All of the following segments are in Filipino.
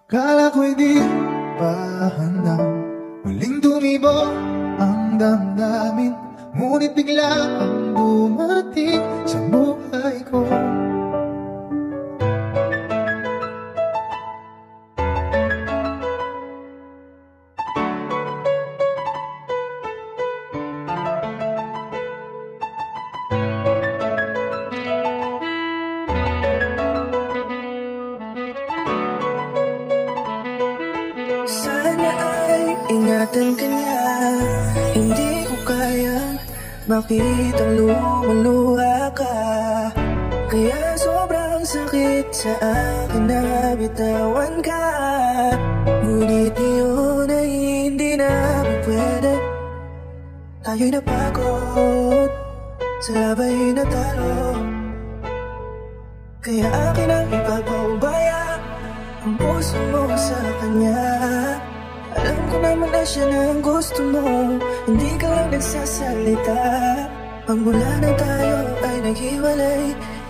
Kala ko'y di pa handa, muling tumibok ang damdamin, ngunit bigla ang dumating sa buhay ko. Sana ay ingatan ka niya, hindi ko kayang makitang lumuluha ka. Kaya sobrang sakit sa akin na bitawan ka. Ngunit yun ay hindi na pwede. Tayo'y napagod, sabay natalo. Kaya akin ang ipapaubaya ang puso mo sa kanya. Alam ko naman na siya na ang gusto mo, hindi ka lang nagsasalita. Pag mula na tayo ay naghiwalay,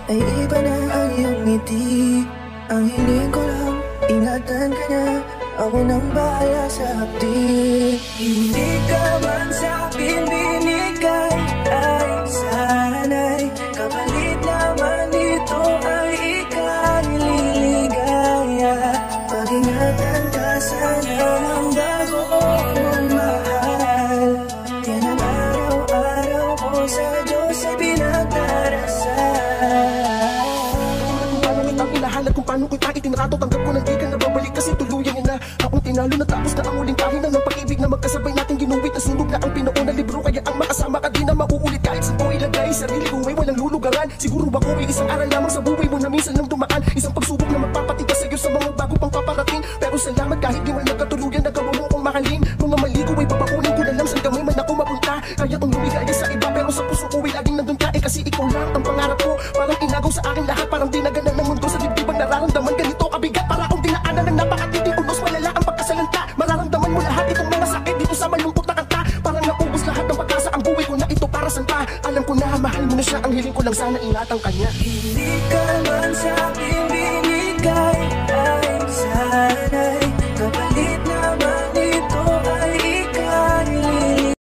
ay iba na ang iyong ngiti. Ang hiling ko lang, ingatan ka na, ako nang bahala sa hapdi. Hindi ka man sa'kin binigay, ay sana'y kapalit naman dito ay ikaw liligaya. Pag-ingatan ka sana ang bago mong mahal. Yan ang araw-araw ko sa Diyos ay pinagdarasal. Kung paano kitang pinahalag, kung paano kita itinrato, tanggap ko na di ka nababalik kasi tuluyan niya na akong tinalo. Natapos na ang uling pahina ng pag-ibig na magkasabay natin ginuwit. Nasunog na ang pinuuna libro, kaya ang makasama ka di na mauulit. Kahit saan ko ilagay sarili ko ay walang lulugaran. Siguro ako ay isang aral lamang sa buhay mo na minsan lang dumaan. Isang pagsubok na magpapatigas sa'yo sa mga bago pang paparating. Pero salamat kahit di man nagkatuluyan, nagawa mo kong mahalin. Mga mali ko ay babakunin ko na lang saan gamay man ako mapunta. Kaya kong lumigaya sa iba pero sa puso ko ay laging nandun ka. Kasi ikaw lang ang pangarap ko, parang inagaw sa akin lahat. Parang dinaganan ng mundo sa dibdibang nararamdaman ganito kabigat. Para akong dinaanan ng napakatinding unos, malala ang pagkasalanta. Mararamdaman mo lahat itong mga sakit dito sa malungkot na kanta. Parang naubos lahat ng pag-asa, ang buhay ko na ito para saan pa. Alam ko na mahal mo na siya, ang hiling ko lang sana ingatan kanya. Hindi ka